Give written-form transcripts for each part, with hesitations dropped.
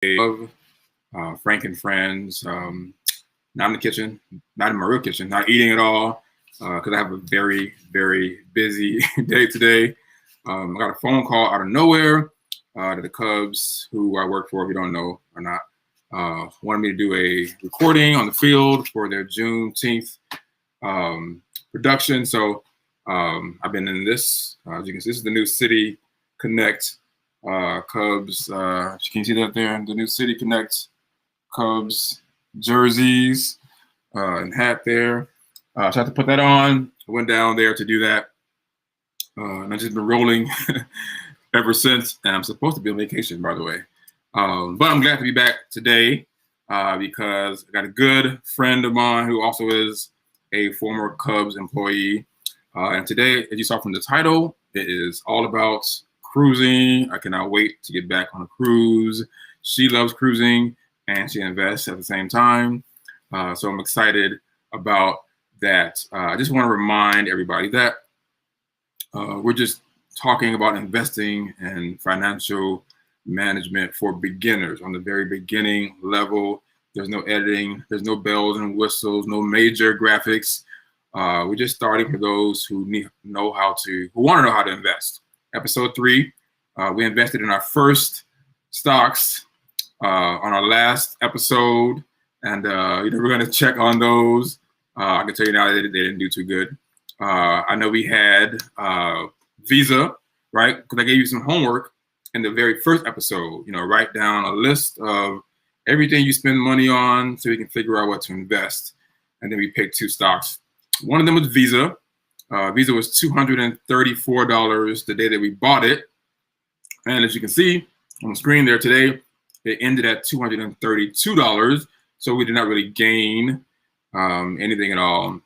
of Frank and Friends. Not in the kitchen, not in my real kitchen, not eating at all, because I have a very, very busy day today. I got a phone call out of nowhere to the Cubs, who I work for, if you don't know or not, wanted me to do a recording on the field for their Juneteenth production. So I've been in this. As you can see, this is the new City Connect Cubs. Can you see that there? The new City Connect Cubs jerseys and hat there. So I had to put that on. I went down there to do that. And I've just been rolling ever since. And I'm supposed to be on vacation, by the way. But I'm glad to be back today because I got a good friend of mine who also is a former Cubs employee. And today, as you saw from the title, it is all about cruising. I cannot wait to get back on a cruise. She loves cruising and she invests at the same time. So I'm excited about that. I just want to remind everybody that we're just talking about investing and financial management for beginners on the very beginning level. There's no editing, there's no bells and whistles, no major graphics. We're just starting for those who want to know how to invest. Episode 3, we invested in our first stocks on our last episode, and we're going to check on those. I can tell you now that they didn't do too good. I know we had Visa, right? Because I gave you some homework in the very first episode. Write down a list of everything you spend money on so you can figure out what to invest. And then we picked 2 stocks. One of them was Visa. Visa was $234 the day that we bought it. And as you can see on the screen there today, it ended at $232. So we did not really gain anything at all.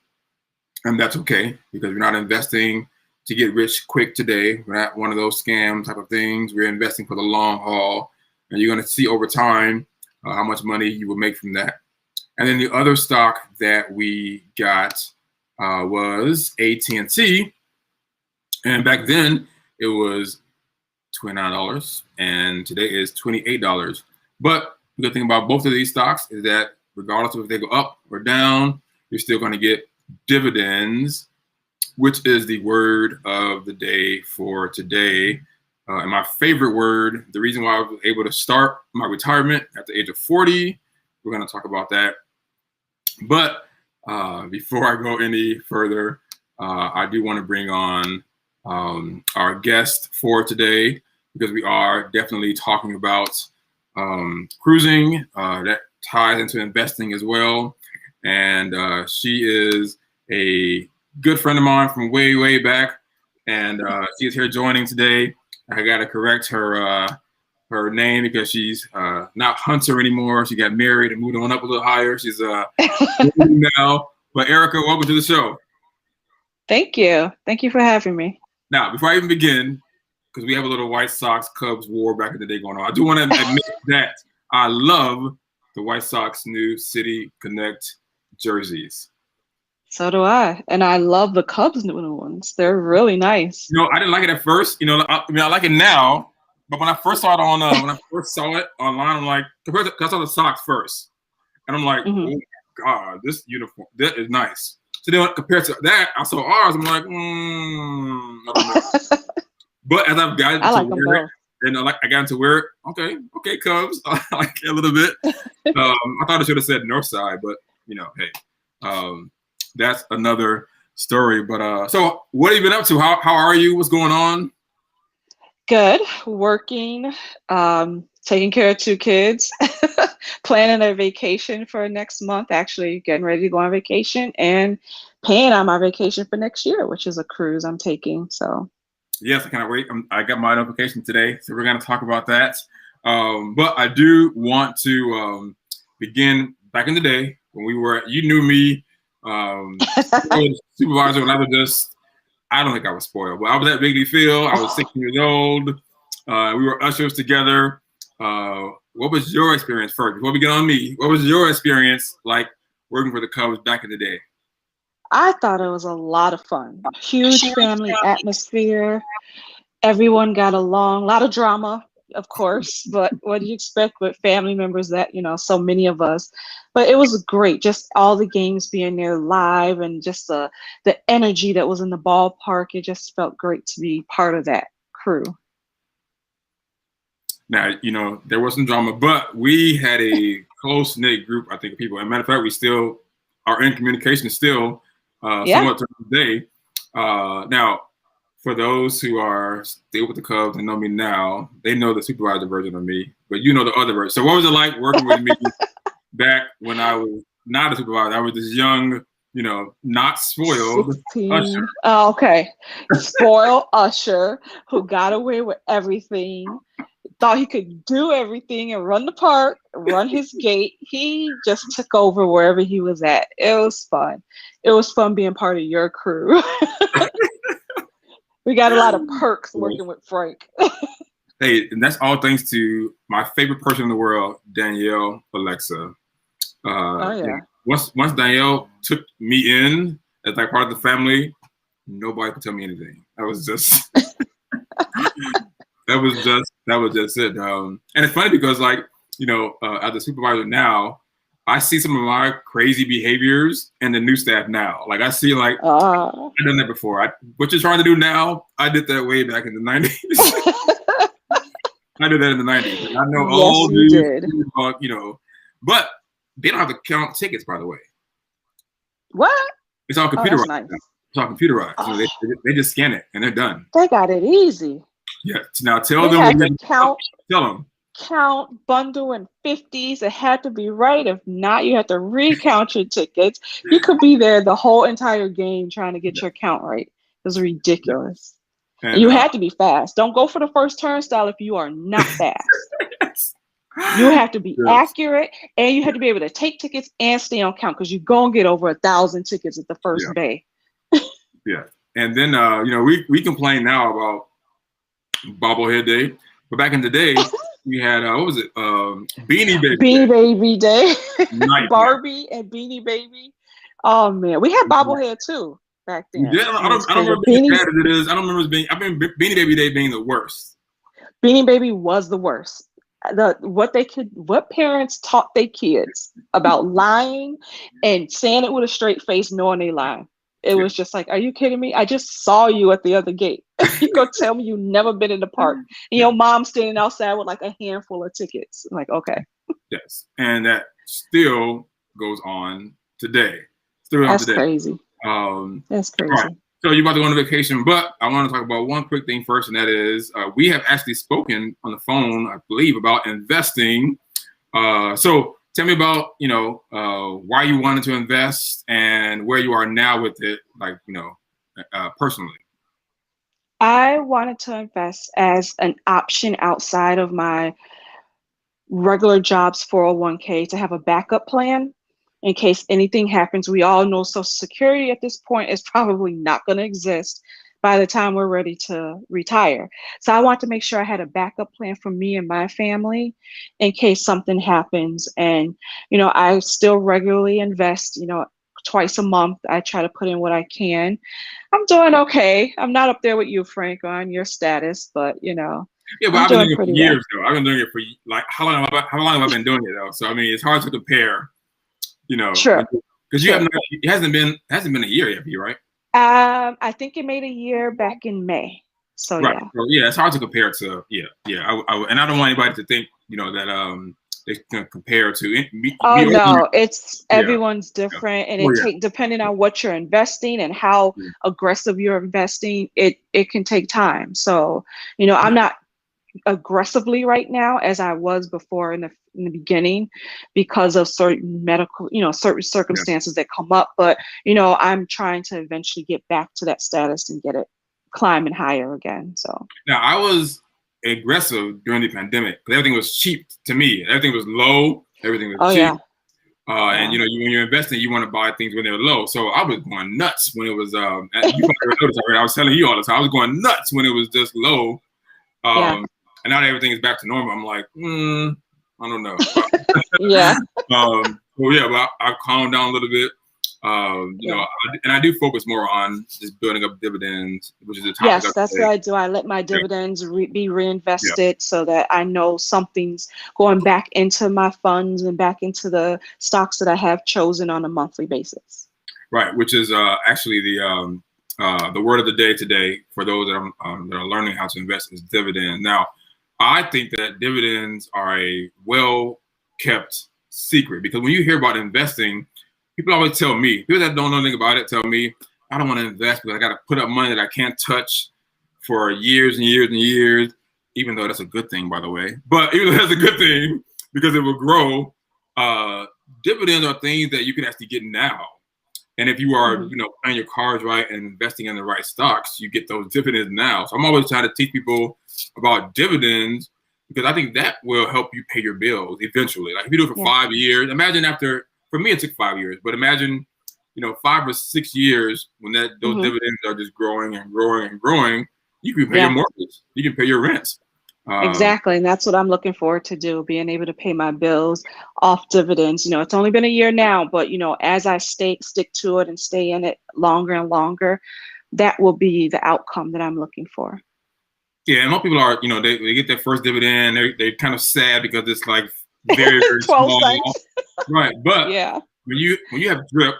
And that's okay, because we're not investing to get rich quick today. We're not one of those scam type of things. We're investing for the long haul. And you're going to see over time how much money you will make from that. And then the other stock that we got was AT&T. And back then it was $29 and today is $28. But the good thing about both of these stocks is that regardless of if they go up or down, you're still going to get dividends, which is the word of the day for today. And my favorite word, the reason why I was able to start my retirement at the age of 40, we're going to talk about that. But before I go any further, I do want to bring on our guest for today, because we are definitely talking about cruising. That ties into investing as well. And she is a good friend of mine from way, way back. And she is here joining today. I got to correct her name because she's not Hunter anymore. She got married and moved on up a little higher. She's now. But Ericka, welcome to the show. Thank you. Thank you for having me. Now, before I even begin, because we have a little White Sox Cubs war back in the day going on, I do want to admit that I love the White Sox new City Connect jerseys. So do I. And I love the Cubs new ones. They're really nice. I didn't like it at first. I like it now. But when I first saw it online, I'm like, because I saw the Sox first. And I'm like, oh my God, this uniform, that is nice. So then compared to that, I saw ours. I'm like, I don't know. But as I've gotten to wear it, and I got into wear it, okay, Cubs. I like it a little bit. I thought I should have said North Side, but hey, that's another story. But so what have you been up to? How are you? What's going on? Good. Working, taking care of 2 kids, planning a vacation for next month, actually getting ready to go on vacation and paying on my vacation for next year, which is a cruise I'm taking. So yes, I can't wait. I got my notification today, so we're going to talk about that. But I do want to begin back in the day when you knew me, supervisor, when I was just, I don't think I was spoiled, but I was at Wrigley Field. I was 16 years old. We were ushers together. What was your experience first? Before we get on me, what was your experience like working for the Cubs back in the day? I thought it was a lot of fun. Huge family atmosphere. Everyone got along. A lot of drama. of course, but what do you expect with family members that, so many of us. But it was great, just all the games being there live and just the energy that was in the ballpark. It just felt great to be part of that crew. Now, there was some drama, but we had a close-knit group, I think, of people. As a matter of fact, we still are in communication still, somewhat to this day. Now, for those who are still with the Cubs and know me now, they know the supervisor version of me, but you know the other version. So what was it like working with me back when I was not a supervisor? I was this young, not spoiled 16. usher. Oh, okay. Spoiled usher who got away with everything, thought he could do everything and run the park, run his gate. He just took over wherever he was at. It was fun. It was fun being part of your crew. We got a lot of perks working with Frank. Hey, and that's all thanks to my favorite person in the world, Danielle Alexa. Oh yeah. Once Danielle took me in as like part of the family, nobody could tell me anything. That was just that was just it. And it's funny because as a supervisor now, I see some of my crazy behaviors in the new staff now. Like I see I've done that before. What you're trying to do now, I did that way back in the 90s. I did that in the 90s. And I know all you did. But they don't have to count tickets, by the way. What? It's all computerized. Nice. It's all computerized. They just scan it and they're done. They got it easy. Yeah. Now tell them. Tell them. Count, bundle, and 50s. It had to be right. If not, you had to recount your tickets. You could be there the whole entire game trying to get your count right. It was ridiculous. And you had to be fast. Don't go for the first turnstile if you are not fast. Yes. You have to be accurate, and you have to be able to take tickets and stay on count because you're going to get over 1,000 tickets at the first bay. Yeah. And then, we complain now about bobblehead day, but back in the day, we had what was it? Beanie Baby. Beanie Baby Day. Barbie and Beanie Baby. Oh man, we had bobblehead too back then. Yeah, I don't remember being as bad as it is. I don't remember Beanie Baby Day being the worst. Beanie Baby was the worst. What parents taught their kids about lying and saying it with a straight face, knowing they lying. It was just like, are you kidding me? I just saw you at the other gate. You go tell me you've never been in the park. And your mom standing outside with like a handful of tickets. I'm like, okay. Yes. And that still goes on today. That's crazy. That's crazy. Right. So you're about to go on vacation, but I want to talk about one quick thing first, and that is we have actually spoken on the phone, I believe, about investing. So tell me about, why you wanted to invest and where you are now with it, personally. I wanted to invest as an option outside of my regular job's 401k to have a backup plan in case anything happens. We all know Social Security at this point is probably not going to exist by the time we're ready to retire. So I want to make sure I had a backup plan for me and my family in case something happens. And, I still regularly invest, twice a month. I try to put in what I can. I'm doing okay. I'm not up there with you, Frank, on your status, but, Yeah, but I've been doing it for years, though. I've been doing it for, how long have I been doing it, though? So, I mean, it's hard to compare, Sure. Because it hasn't been a year yet for you, right? I think it made a year back in May. So right. Yeah. So, yeah, it's hard to compare to and I don't want anybody to think that they can compare to me. No, it's everyone's different, and depending on what you're investing and how aggressive you're investing, it can take time. So I'm not aggressively right now as I was before in the beginning because of certain medical, certain circumstances that come up. But, I'm trying to eventually get back to that status and get it climbing higher again. So now I was aggressive during the pandemic because everything was cheap to me. Everything was low. Everything was cheap. Yeah. And when you're investing, you want to buy things when they're low. So I was going nuts when it was. You probably noticed already. I was telling you all the time. I was going nuts when it was just low. And now that everything is back to normal, I'm like, I don't know. Yeah. But I've calmed down a little bit. And I do focus more on just building up dividends, which is the topic Yes, of that's what today. I do. I let my Yeah, dividends be yeah, reinvested so that I know something's going back into my funds and back into the stocks that I have chosen on a monthly basis. right. Which is actually the word of the day today for those that are learning how to invest is dividend. Now, I think that dividends are a well kept secret because when you hear about investing, people always tell me, people that don't know anything about it tell me, I don't want to invest because I got to put up money that I can't touch for years and years and years, even though that's a good thing, by the way. But even though that's a good thing because it will grow, dividends are things that you can actually get now. And if you are, Hmm. playing your cards right and investing in the right stocks, you get those dividends now. So I'm always trying to teach people about dividends because I think that will help you pay your bills eventually. Like if you do it for Yeah, 5 years, imagine for me, it took 5 years, but imagine, 5 or 6 years when those hmm, dividends are just growing and growing and growing, you can pay your yeah, mortgage, you can pay your rent. exactly. And that's what I'm looking forward to do, being able to pay my bills off dividends. It's only been a year now, but as I stick to it and stay in it longer and longer, that will be the outcome that I'm looking for. Yeah, and most people are, they get their first dividend, they're kind of sad because it's like very, very 12 small. cents. Right. But Yeah. when you have drip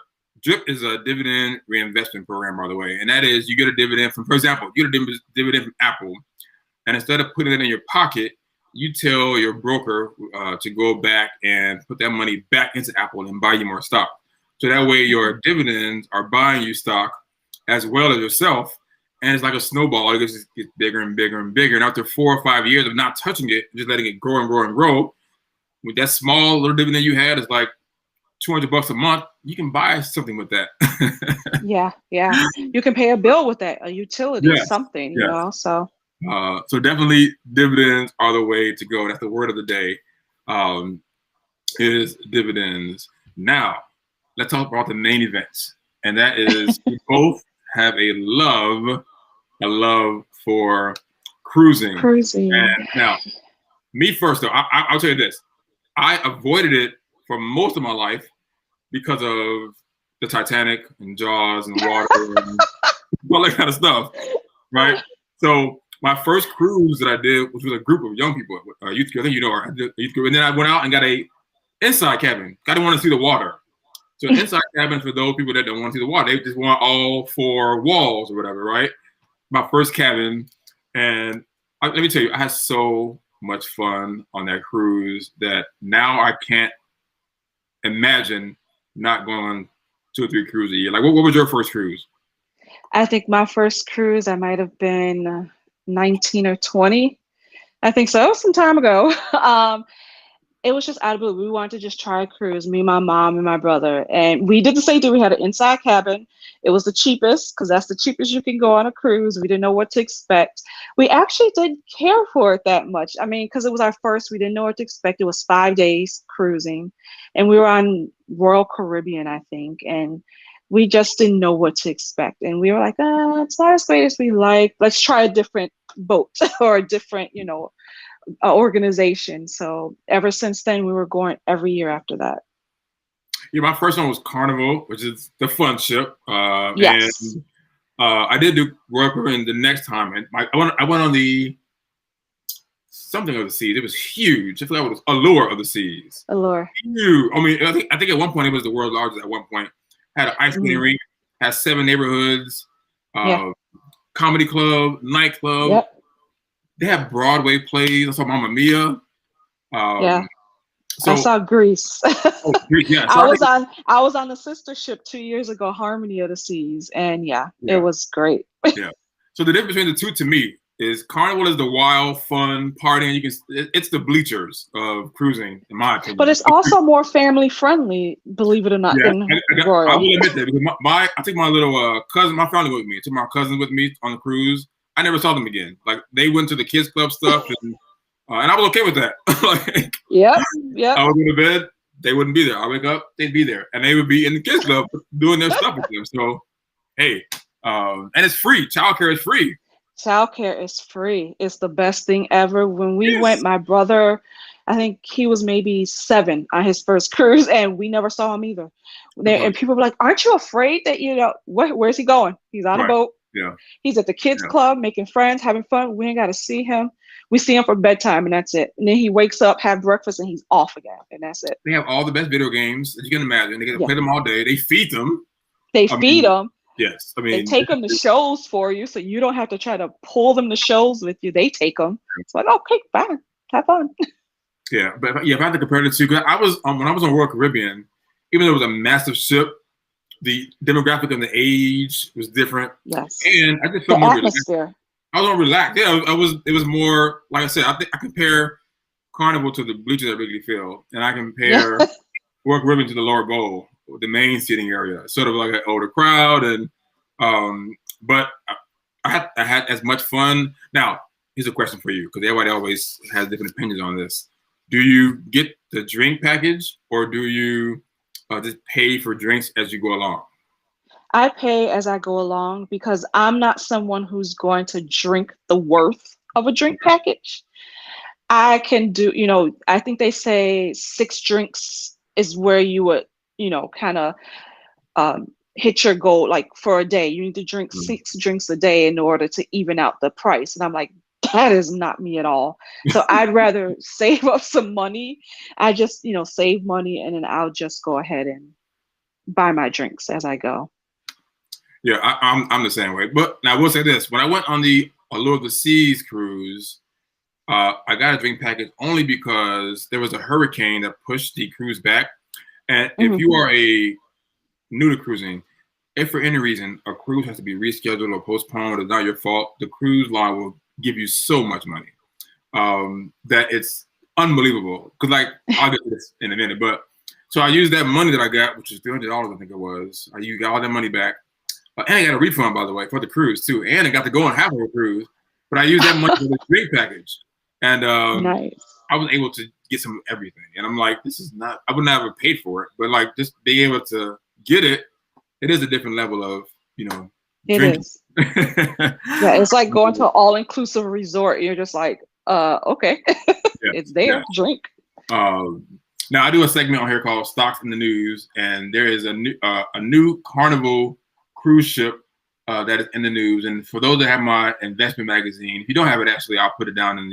is a dividend reinvestment program, by the way. And that is you get a dividend for example, you get a dividend from Apple. And instead of putting it in your pocket, you tell your broker to go back and put that money back into Apple and buy you more stock. So that way your dividends are buying you stock as well as yourself. And it's like a snowball. It just gets bigger and bigger and bigger. And after 4 or 5 years of not touching it, just letting it grow and grow and grow, with that small little dividend you had is like $200 a month. You can buy something with that. Yeah, yeah. You can pay a bill with that, a utility, Yes, something, yes. so. So definitely dividends are the way to go. That's the word of the day, is dividends. Now, let's talk about the main events. And that is we both have a love for cruising. Cruising. And now, me first though, I'll tell you this. I avoided it for most of my life because of the Titanic and Jaws and water and all that kind of stuff, right? So my first cruise that I did, which was a group of young people, youth group, I think I did a youth group, and then I went out and got a inside cabin. I didn't want to see the water. So inside cabin for those people that don't want to see the water, they just want all four walls or whatever, right? My first cabin, and let me tell you, I had so much fun on that cruise that now I can't imagine not going on 2 or 3 cruises a year. Like, what was your first cruise? I think my first cruise, I might have been 19 or 20. I think so. It was some time ago. It was just out of blue. We wanted to just try a cruise, me, my mom, and my brother. And we did the same thing. We had an inside cabin. It was the cheapest because that's the cheapest you can go on a cruise. We didn't know what to expect. We actually didn't care for it that much. I mean, because it was our first, we didn't know what to expect. It was 5 days cruising. And we were on Royal Caribbean, I think. And we just didn't know what to expect. And we were like, it's not as great as we like. Let's try a different boat or a different, organization. So ever since then, we were going every year after that. Yeah, my first one was Carnival, which is the fun ship, and Yes. I did do Royal Caribbean the next time, and I went on the something of the seas. It was huge. I forgot what it was. Allure of the Seas. Allure. Huge. I mean, I think at one point it was the world's largest. At one point, had an ice skating Hmm. rink, had 7 neighborhoods, Yeah. uh, comedy club, nightclub. Yep. They have Broadway plays. I saw Mamma Mia. Yeah. Um, I so, saw Grease. oh, yeah. So I I was think, on the sister ship 2 years ago, Harmony of the Seas, and yeah, it yeah, was great. yeah. So the difference between the two to me is Carnival is the wild, fun, partying. It's the bleachers of cruising, in my But opinion. it's also more family friendly, believe it or not, Yeah, than I Royal. will admit that because I took my little cousin, my family with me. I took my cousin with me on the cruise. I never saw them again. Like they went to the kids club stuff, and I was okay with that. Like Yep. Yep. I would go to bed, they wouldn't be there. I wake up, they'd be there, and they would be in the kids club doing their stuff with them. So hey, and it's free. Childcare is free. Childcare is free. It's the best thing ever. When we went, Yes. my brother I think he was maybe 7 on his first cruise, and we never saw him either. And people were like, "Aren't you afraid that where's he going? He's on a Right. boat. Yeah. He's at the kids' Yeah. club, making friends, having fun. We ain't got to see him. We see him for bedtime, and that's it. And then he wakes up, have breakfast, and he's off again, and that's it." They have all the best video games that you can imagine. They get to Yeah. play them all day. They feed them. They I feed mean, them. yes. I They mean, take them to shows for you, so you don't have to try to pull them to shows with you. They take them. It's like, okay, fine, have fun. yeah. But yeah, if I had to compare the two, because I was when I was on Royal Caribbean, even though it was a massive ship, the demographic and the age was different. Yes. And I just The felt more atmosphere. relaxed. I was more relaxed. Yeah, I was. It was more like I said. I think I compare Carnival to the bleachers at Wrigley Field, and I compare Royal Caribbean to the Lower Bowl, the main seating area. Sort of like an older crowd, and but I had as much fun. Now, here's a question for you, because everybody always has different opinions on this. Do you get the drink package, or do you just pay for drinks as you go along? I pay as I go along because I'm not someone who's going to drink the worth of a drink package. I can do, I think they say 6 drinks is where you would, kind of hit your goal. Like for a day, you need to drink 6 drinks a day in order to even out the price. And I'm like, that is not me at all. So I'd rather save up some money. I just, save money, and then I'll just go ahead and buy my drinks as I go. Yeah, I'm the same way. But now I will say this: when I went on the Allure of the Seas cruise, I got a drink package only because there was a hurricane that pushed the cruise back. And if you are new to cruising, if for any reason a cruise has to be rescheduled or postponed, it's not your fault, the cruise line will give you so much money that it's unbelievable. Because I'll get to this in a minute. But so I used that money that I got, which is $300, I think it was. I got all that money back. And I got a refund, by the way, for the cruise too. And I got to go on half of a cruise. But I used that money for the drink package. And Nice. I was able to get some of everything. And I'm like, this is not, I would never have paid for it. But just being able to get it, it is a different level of, It drinking. is. Yeah, it's like going to an all-inclusive resort. You're just like, okay, it's there, drink. Now I do a segment on here called Stocks in the News, and there is a new Carnival cruise ship that is in the news. And for those that have my investment magazine, if you don't have it, actually, I'll put it down in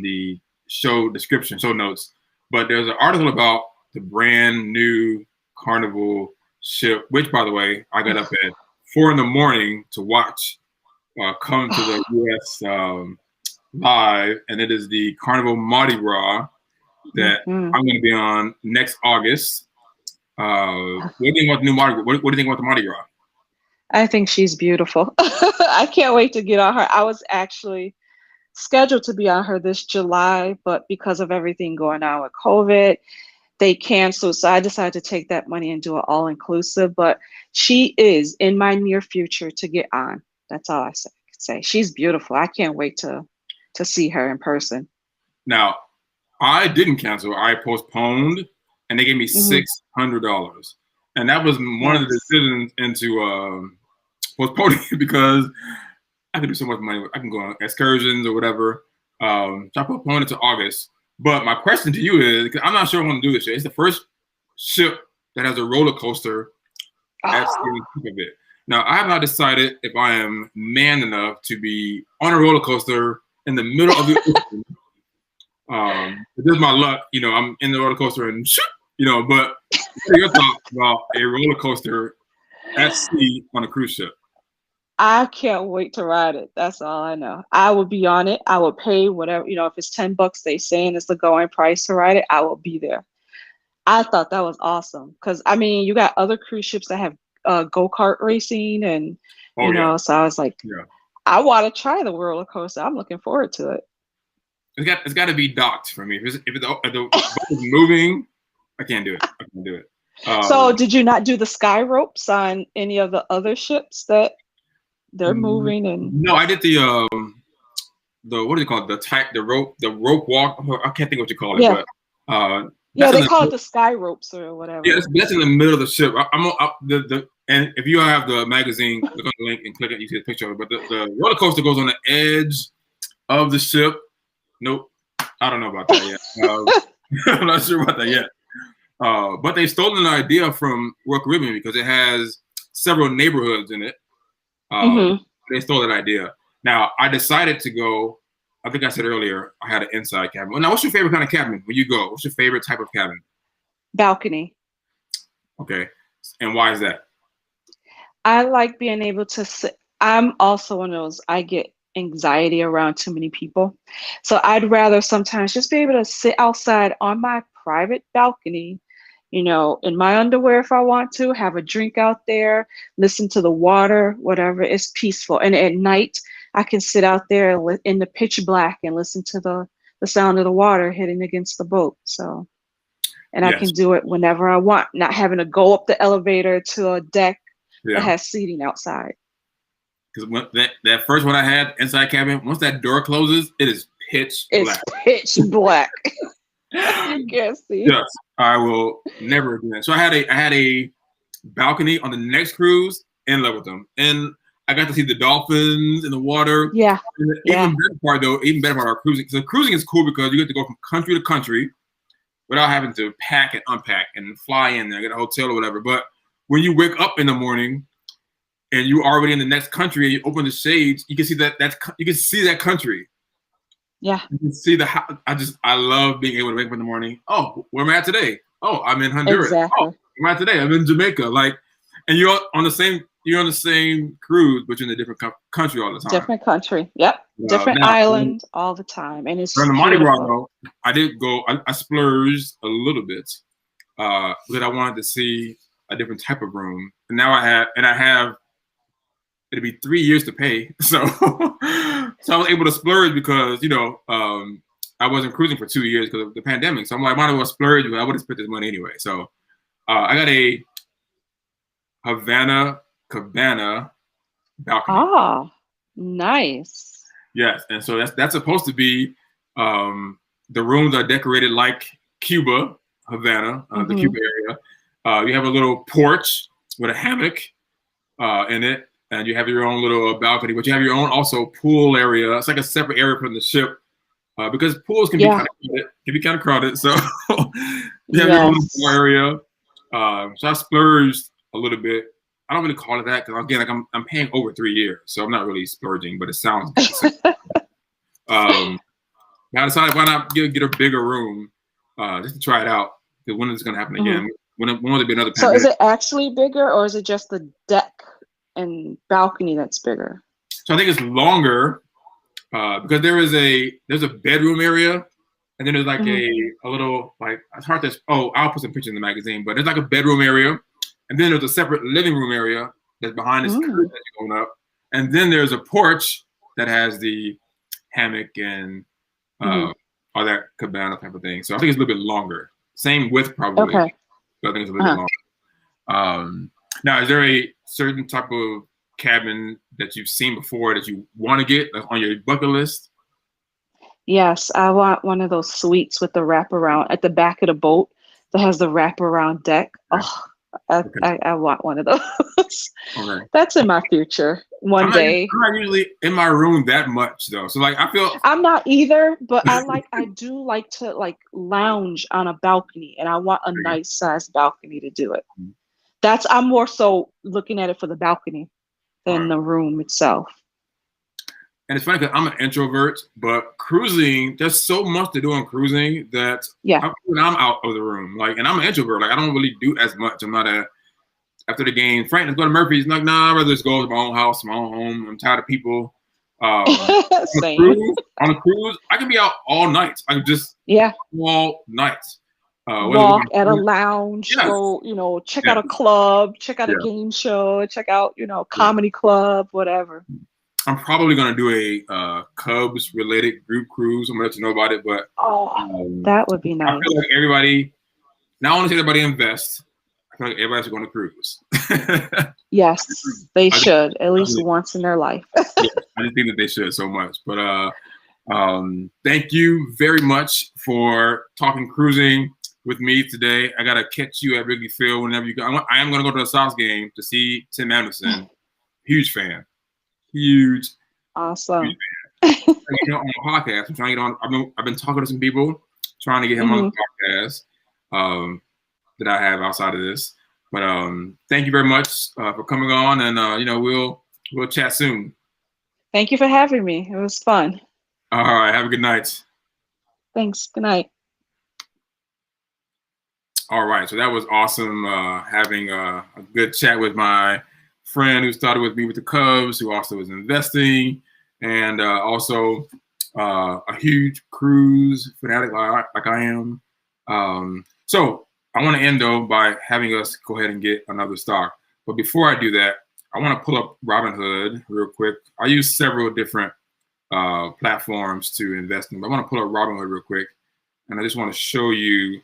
the show description, show notes. But there's an article about the brand new Carnival ship, which, by the way, I got up at 4 a.m. to watch come to the U.S. Live, and it is the Carnival Mardi Gras that I'm going to be on next August. What do you think about the new Mardi Gras? What do you think about the Mardi Gras? I think she's beautiful. I can't wait to get on her. I was actually scheduled to be on her this July, but because of everything going on with COVID, they canceled. So I decided to take that money and do it all inclusive. But she is in my near future to get on. That's all I say. She's beautiful. I can't wait to see her in person. Now, I didn't cancel. I postponed, and they gave me $600. And that was one of the decisions into postponing because I can do so much money. I can go on excursions or whatever. So I postponed it to August. But my question to you is, because I'm not sure I want to do this yet. It's the first ship that has a roller coaster at the tip of it. Now, I have not decided if I am man enough to be on a roller coaster in the middle of the ocean. This is my luck. I'm in the roller coaster and but what are your thoughts about a roller coaster at sea on a cruise ship? I can't wait to ride it. That's all I know. I will be on it. I will pay whatever, if it's $10 they saying is the going price to ride it, I will be there. I thought that was awesome because you got other cruise ships that have go-kart racing and so I was like, I want to try the roller coaster. I'm looking forward to it. It's got to be docked for me. If the boat is moving, I can't do it. I can't do it. So did you not do the sky ropes on any of the other ships that they're moving? And no, I did the what do you call it? The rope walk. I can't think what you call it, but they call it the sky ropes or whatever. Yeah, that's in the middle of the ship. And if you have the magazine, click on the link and click it, you see a picture of it. But the roller coaster goes on the edge of the ship. Nope. I don't know about that yet. I'm not sure about that yet. But they've stolen an idea from Royal Caribbean because it has several neighborhoods in it. They stole that idea. Now, I decided to go, I think I said earlier, I had an inside cabin. Well, now, what's your favorite kind of cabin when you go? What's your favorite type of cabin? Balcony. Okay. And why is that? I like being able to sit. I'm also one of those, I get anxiety around too many people. So I'd rather sometimes just be able to sit outside on my private balcony, in my underwear if I want to, have a drink out there, listen to the water, whatever. It's peaceful. And at night, I can sit out there in the pitch black and listen to the sound of the water hitting against the boat. So, and I Yes. can do it whenever I want, not having to go up the elevator to a deck that has seating outside. Because that first one I had, inside cabin, once that door closes, it is pitch black. It's pitch black. You can't see. Yes, I will never do that. So I had a balcony on the next cruise, in love with them. And I got to see the dolphins in the water. Yeah. And even better part of cruising. So cruising is cool because you get to go from country to country without having to pack and unpack and fly in there, get a hotel or whatever. But when you wake up in the morning and you're already in the next country and you open the shades, you can see you can see that country. Yeah. You can see I love being able to wake up in the morning. Oh, where am I at today? Oh, I'm in Honduras. Exactly. Oh, where am I today? I'm in Jamaica. And you're on the same cruise, but you're in a different country all the time. Different country. Yep. Different island all the time. And it's on the Mardi Gras, though, I did go. I splurged a little bit because I wanted to see a different type of room. And now I have. It'll be 3 years to pay, so I was able to splurge because I wasn't cruising for 2 years because of the pandemic. So I'm like, might as well splurge, but I would have spent this money anyway. So I got a Havana Cabana balcony. Ah, nice. Yes, and so that's supposed to be the rooms are decorated like Cuba, Havana, the Cuba area. You have a little porch with a hammock in it. And you have your own little balcony, but you have your own also pool area. It's like a separate area from the ship because pools can be kind of crowded. So you have your own pool area. So I splurged a little bit. I don't really call it that because again, I'm paying over 3 years, so I'm not really splurging, but it sounds decent. I decided why not get a bigger room just to try it out. Because when is it going to happen again? When will there be another pandemic? So is it actually bigger, or is it just the deck and balcony that's bigger? So I think it's longer because there's a bedroom area, and then there's like a little it's hard to I'll put some pictures in the magazine, but there's like a bedroom area, and then there's a separate living room area that's behind this curtain that you're going up, and then there's a porch that has the hammock and all that cabana type of thing. So I think it's a little bit longer, same width probably. Okay. So I think it's a little bit longer. Now, is there a certain type of cabin that you've seen before that you want to get on your bucket list? Yes, I want one of those suites with the wraparound at the back of the boat that has the wraparound deck. Oh, I want one of those. Okay. That's in my future one day. I'm not usually in my room that much though. So I feel I'm not either, but I do like to lounge on a balcony, and I want a nice sized balcony to do it. I'm more so looking at it for the balcony than the room itself. And it's funny because I'm an introvert, but cruising, there's so much to do on cruising that I'm out of the room. And I'm an introvert. I don't really do as much. I'm not after the game, Frank, let's go to Murphy's. I'd rather just go to my own house, my own home. I'm tired of people. On a cruise, I can be out all night. I can just all night. Walk at a lounge, go, check out a club, check out a game show, check out, comedy club, whatever. I'm probably going to do a Cubs related group cruise. I'm going to let you know about it, but that would be nice. I feel like everybody, not only should everybody invest, I feel like everybody should go on a cruise. Yes, they should, at least once in their life. I just think that they should so much. But thank you very much for talking cruising with me today. I got to catch you at Wrigley Field whenever you go. I am going to go to the Sox game to see Tim Anderson. Huge fan. Huge. Awesome. Huge On a podcast. I'm trying to get on. I've been talking to some people, trying to get him on the podcast that I have outside of this. But thank you very much for coming on, and we'll chat soon. Thank you for having me. It was fun. All right. Have a good night. Thanks. Good night. All right. So that was awesome having a good chat with my friend who started with me with the Cubs, who also is investing, and also a huge cruise fanatic like I am. So I want to end, though, by having us go ahead and get another stock. But before I do that, I want to pull up Robinhood real quick. I use several different platforms to invest in. But I want to pull up Robinhood real quick, and I just want to show you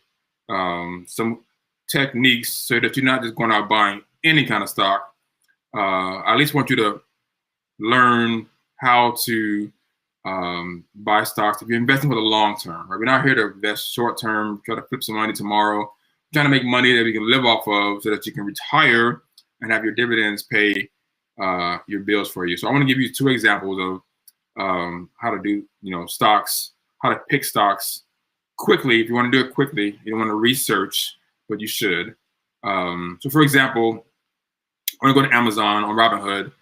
some techniques so that you're not just going out buying any kind of stock. I at least want you to learn how to buy stocks if you're investing for the long term. Right? We're not here to invest short term, try to flip some money tomorrow. We're trying to make money that we can live off of so that you can retire and have your dividends pay your bills for you. So I want to give you two examples of how to do, stocks, how to pick stocks quickly. If you want to do it quickly, you don't want to research, but you should. So for example, I'm going to go to Amazon on Robinhood.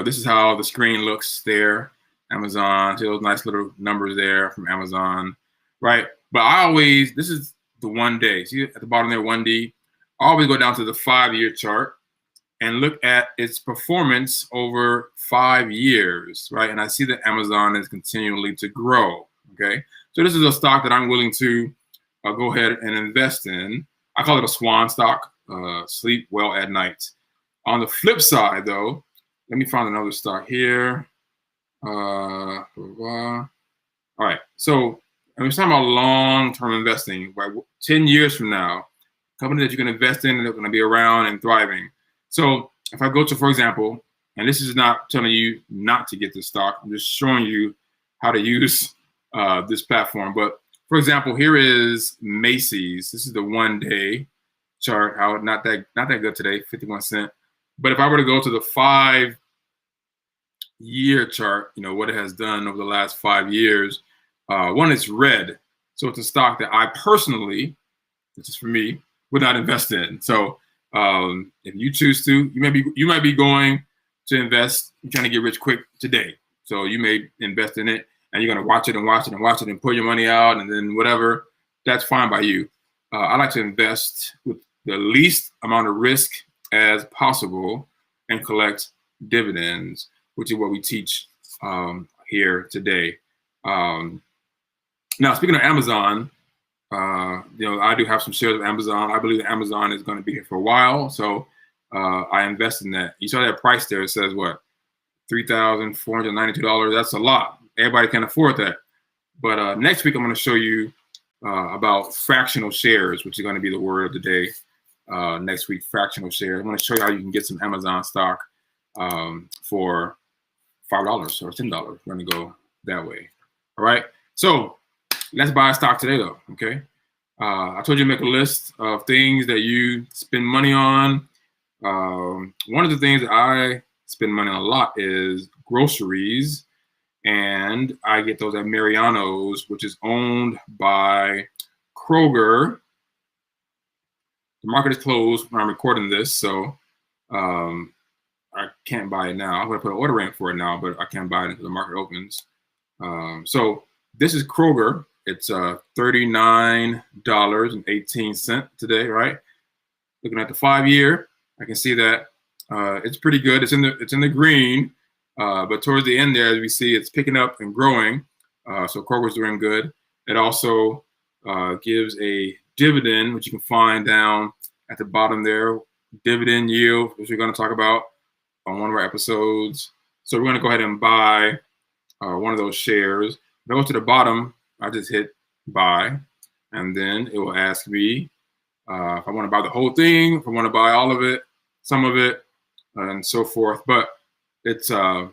This is how the screen looks there. Amazon, see those nice little numbers there from Amazon, right? But this is the 1 day. See at the bottom there, 1D. I always go down to the 5-year chart and look at its performance over 5 years, right? And I see that Amazon is continually to grow, okay? So this is a stock that I'm willing to go ahead and invest in. I call it a swan stock, sleep well at night. On the flip side, though, let me find another stock here. All right, so I'm talking about long-term investing. Right, 10 years from now, company that you can invest in and they're going to be around and thriving. So if I go to, for example, and this is not telling you not to get this stock, I'm just showing you how to use this platform. But for example, here is Macy's. This is the 1 day chart. How not that good today, 51 cents. But if I were to go to the 5-year chart, what it has done over the last 5 years, one, it's red. So it's a stock that I personally, this is for me, would not invest in. So if you choose to, you might be going to invest, you're trying to get rich quick today. So you may invest in it and you're going to watch it and watch it and watch it and pull your money out and then whatever. That's fine by you. I like to invest with the least amount of risk as possible and collect dividends, which is what we teach here today. Now, speaking of Amazon, I do have some shares of Amazon. I believe that Amazon is going to be here for a while, so I invest in that. You saw that price there. It says what? $3,492. That's a lot. Everybody can afford that. But next week, I'm going to show you about fractional shares, which is going to be the word of the day. Next week, fractional shares. I'm going to show you how you can get some Amazon stock for $5 or $10. We're going to go that way. All right. So let's buy a stock today, though. Okay. I told you to make a list of things that you spend money on. One of the things that I spend money on a lot is groceries, and I get those at Mariano's, which is owned by Kroger. The market is closed when I'm recording this, so I can't buy it now. I'm going to put an order in for it now, but I can't buy it until the market opens. So this is Kroger. It's $39.18 today, right? Looking at the 5-year, I can see that it's pretty good. It's in the green, but towards the end there, as we see, it's picking up and growing. So Kroger's doing good. It also gives a dividend, which you can find down at the bottom there. Dividend yield, which we're going to talk about on one of our episodes. So we're going to go ahead and buy one of those shares. If I go to the bottom, I just hit buy, and then it will ask me if I want to buy the whole thing, if I want to buy all of it, some of it, and so forth. But the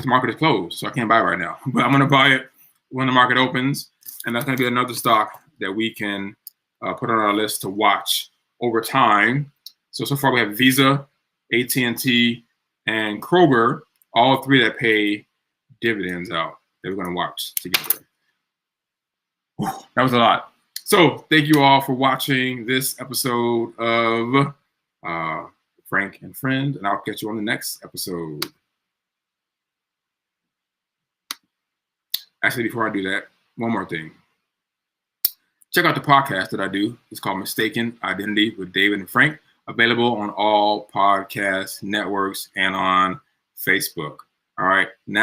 market is closed, so I can't buy it right now. But I'm going to buy it when the market opens, and that's going to be another stock that we can put on our list to watch over time. So far we have Visa, AT&T, and Kroger, all three that pay dividends out. that we're going to watch together. Whew, that was a lot. So thank you all for watching this episode of Frank and Friend, and I'll catch you on the next episode. Actually, before I do that, one more thing. Check out the podcast that I do. It's called Mistaken Identity with David and Frank, available on all podcast networks and on Facebook. All right. Now